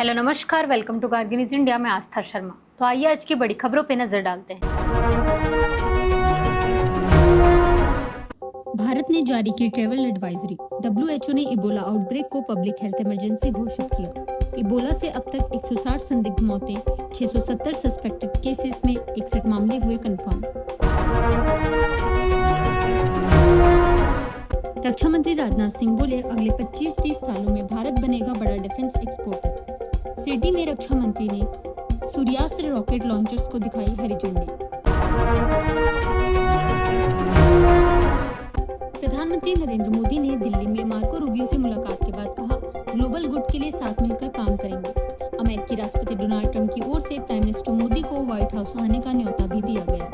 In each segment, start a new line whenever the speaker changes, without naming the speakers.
Hello नमस्कार, welcome to Kargil news India में आस्था शर्मा। तो आइए आज की बड़ी खबरों पे नजर डालते हैं। भारत ने जारी की ट्रैवल एडवाइजरी। WHO ने इबोला आउटब्रेक को पब्लिक हेल्थ इमरजेंसी घोषित किया। इबोला से अब तक 160 संदिग्ध मौतें, 670 सस्पेक्टेड केसेस में 61 मामले हुए कंफर्म। रक्षा मंत्री राजनाथ सिंह बोले, अगले 25-30 सालों में भारत बनेगा बड़ा डिफेंस एक्सपोर्टर। सिडनी में रक्षा मंत्री ने सूर्यास्त्र रॉकेट लॉन्चर्स को दिखाई हरी झंडी। प्रधानमंत्री नरेंद्र मोदी ने दिल्ली में मार्को रूबियो से मुलाकात के बाद कहा, ग्लोबल गुड के लिए साथ मिलकर काम करेंगे। अमेरिकी राष्ट्रपति डोनाल्ड ट्रंप की ओर से प्राइम मिनिस्टर मोदी को व्हाइट हाउस आने का न्योता भी दिया गया।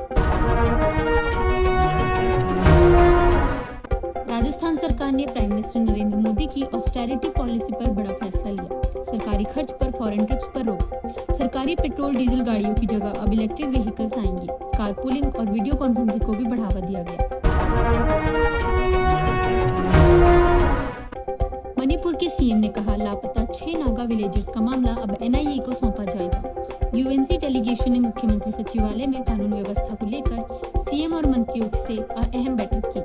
राजस्थान सरकार ने प्राइम मिनिस्टर नरेंद्र मोदी की ऑस्टेरिटी पॉलिसी पर बड़ा फैसला लिया। सरकारी खर्च पर फॉरेन ट्रिप्स पर रोक। सरकारी पेट्रोल डीजल गाड़ियों की जगह अब इलेक्ट्रिक व्हीकल्स आएंगी। कारपूलिंग और वीडियो कॉन्फ्रेंसिंग को भी बढ़ावा दिया गया। मणिपुर के सीएम ने कहा, लापता 6 नागा विलेजर्स का मामला अब NIA को सौंपा जाएगा। UNC डेलीगेशन ने मुख्यमंत्री सचिवालय में कानून व्यवस्था को लेकर सीएम और मंत्रियों से अहम बैठक की।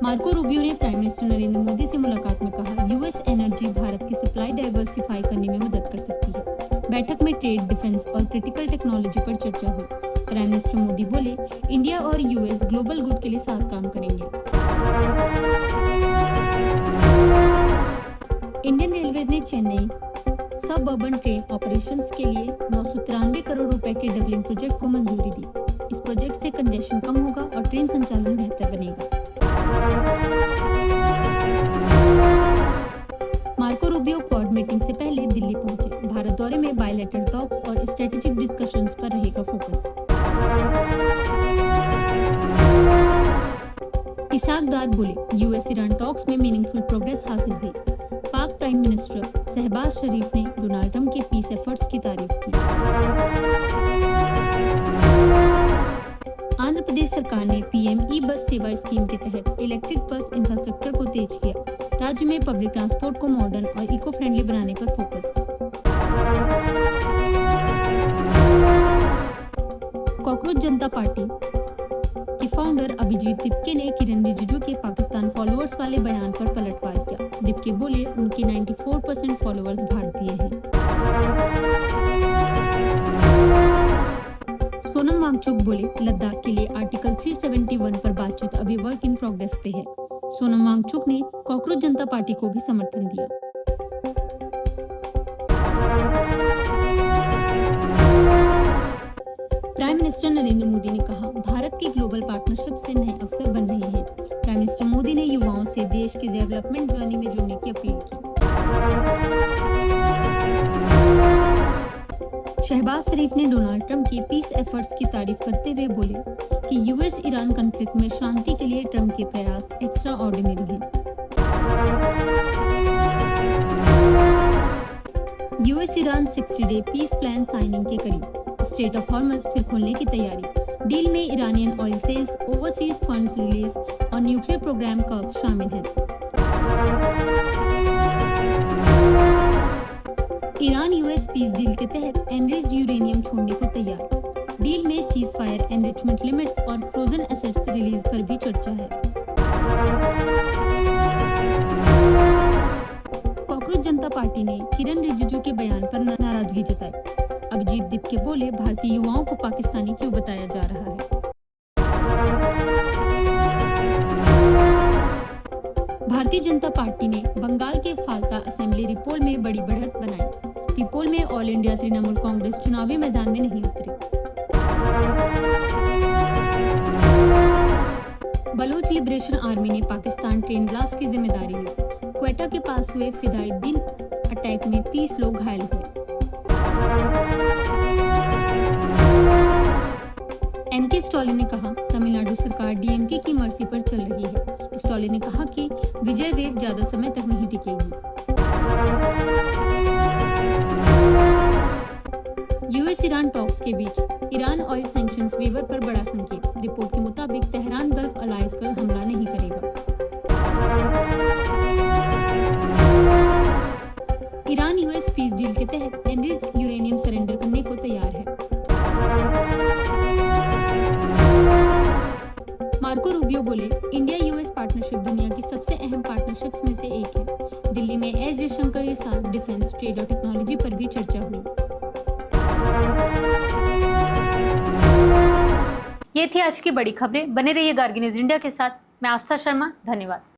मार्को रूबियो ने प्राइम मिनिस्टर नरेंद्र मोदी से मुलाकात में कहा, US एनर्जी भारत की सप्लाई डाइवर्सिफाई करने में मदद कर सकती है। बैठक में ट्रेड, डिफेंस और क्रिटिकल टेक्नोलॉजी पर चर्चा हुई। प्राइम मिनिस्टर मोदी बोले, इंडिया और US ग्लोबल गुड के लिए साथ काम करेंगे। इंडियन रेलवेज ने चेन्नई सब अर्बन ट्रेन ऑपरेशंस के लिए 993 करोड़ रुपए के डबलिंग प्रोजेक्ट को मंजूरी दी। इस प्रोजेक्ट से कंजेशन कम होगा और ट्रेन संचालन बेहतर बनेगा। मार्को रूबियो क्वाड मीटिंग से पहले दिल्ली पहुंचे। भारत दौरे में बायलैटरल टॉक्स और स्ट्रेटेजिक डिस्कशंस पर रहेगा फोकस। इसहाक दार बोले, US ईरान टॉक्स में मीनिंगफुल प्रोग्रेस हासिल हुई। पाक प्राइम मिनिस्टर शहबाज शरीफ ने डोनाल्ड ट्रंप के पीस एफर्ट्स की तारीफ की। आंध्र प्रदेश सरकार ने PM ई-बस सेवा स्कीम के तहत इलेक्ट्रिक बस इंफ्रास्ट्रक्चर को तेज किया। राज्य में पब्लिक ट्रांसपोर्ट को मॉडर्न और इको फ्रेंडली बनाने पर फोकस। कॉकरोच जनता पार्टी के फाउंडर अभिजीत दिपके ने किरण रिजिजू के पाकिस्तान फॉलोअर्स वाले बयान पर पलटवार किया। दिपके बोले, उनके 94% फॉलोअर्स भारतीय हैं। सोनम वांगचुक बोले, लद्दाख के लिए आर्टिकल 371 पर बातचीत अभी वर्क इन प्रोग्रेस पे है। सोनम वांगचुक ने कॉकरोच जनता पार्टी को भी समर्थन दिया। प्राइम मिनिस्टर नरेंद्र मोदी ने कहा, भारत की ग्लोबल पार्टनरशिप से नए अवसर बन रहे हैं। प्राइम मिनिस्टर मोदी ने युवाओं से देश की डेवलपमेंट जर्नी में जुड़ने की अपील की। शहबाज शरीफ ने डोनाल्ड ट्रंप के पीस एफर्ट्स की तारीफ करते हुए बोले कि US ईरान कॉन्फ्लिक्ट में शांति के लिए ट्रंप के प्रयास एक्स्ट्रा ऑर्डिनरी हैं। US Iran 60 day peace plan signing के करीब। स्ट्रेट ऑफ हॉर्मज फिर खोलने की तैयारी। डील में Iranian oil sales, overseas funds release और न्यूक्लियर प्रोग्राम कर्व शामिल हैं। ईरान US पीस डील के तहत एनरिच्ड यूरेनियम छोड़ने को तैयार। डील में सीज फायर, एनरिचमेंट लिमिट्स और फ्रोजन एसेट्स रिलीज पर भी चर्चा है। कॉकरोच जनता पार्टी ने किरण रिजिजू के बयान पर नाराजगी जताई। अभिजीत दिपके बोले, भारतीय युवाओं को पाकिस्तानी क्यों बताया जा रहा है। भारतीय जनता पार्टी ने बंगाल के फाल्ता असेंबली रिपोल में बड़ी बढ़त बनाई। रिपोल में ऑल इंडिया तृणमूल कांग्रेस चुनावी मैदान में नहीं उतरी। बलोच लिबरेशन आर्मी ने पाकिस्तान ट्रेन ब्लास्ट की जिम्मेदारी ली। क्वेटा के पास हुए फिदाई दिन अटैक में 30 लोग घायल हुए। MK स्टॉलिन ने कहा, तमिलनाडु सरकार DMK की मर्जी पर चल रही है। स्टॉलिन ने कहा कि विजय वेव ज्यादा समय तक नहीं टिकेगी। US ईरान टॉक्स के बीच ईरान ऑयल सैंक्शंस वेवर पर बड़ा संकेत। रिपोर्ट के मुताबिक तेहरान गल्फ अलायंस पर हमला नहीं करेगा। इस डील के तहत एनरिच यूरेनियम सरेंडर करने को तैयार है। मार्को रूबियो बोले, इंडिया यूएस पार्टनरशिप दुनिया की सबसे अहम पार्टनरशिप्स में से एक है। दिल्ली में एस जयशंकर के साथ डिफेंस, ट्रेड और टेक्नोलॉजी पर भी चर्चा हुई।
ये थी आज की बड़ी खबरें। बने रहिए गार्गी न्यूज इंडिया के साथ। मैं आस्था शर्मा, धन्यवाद।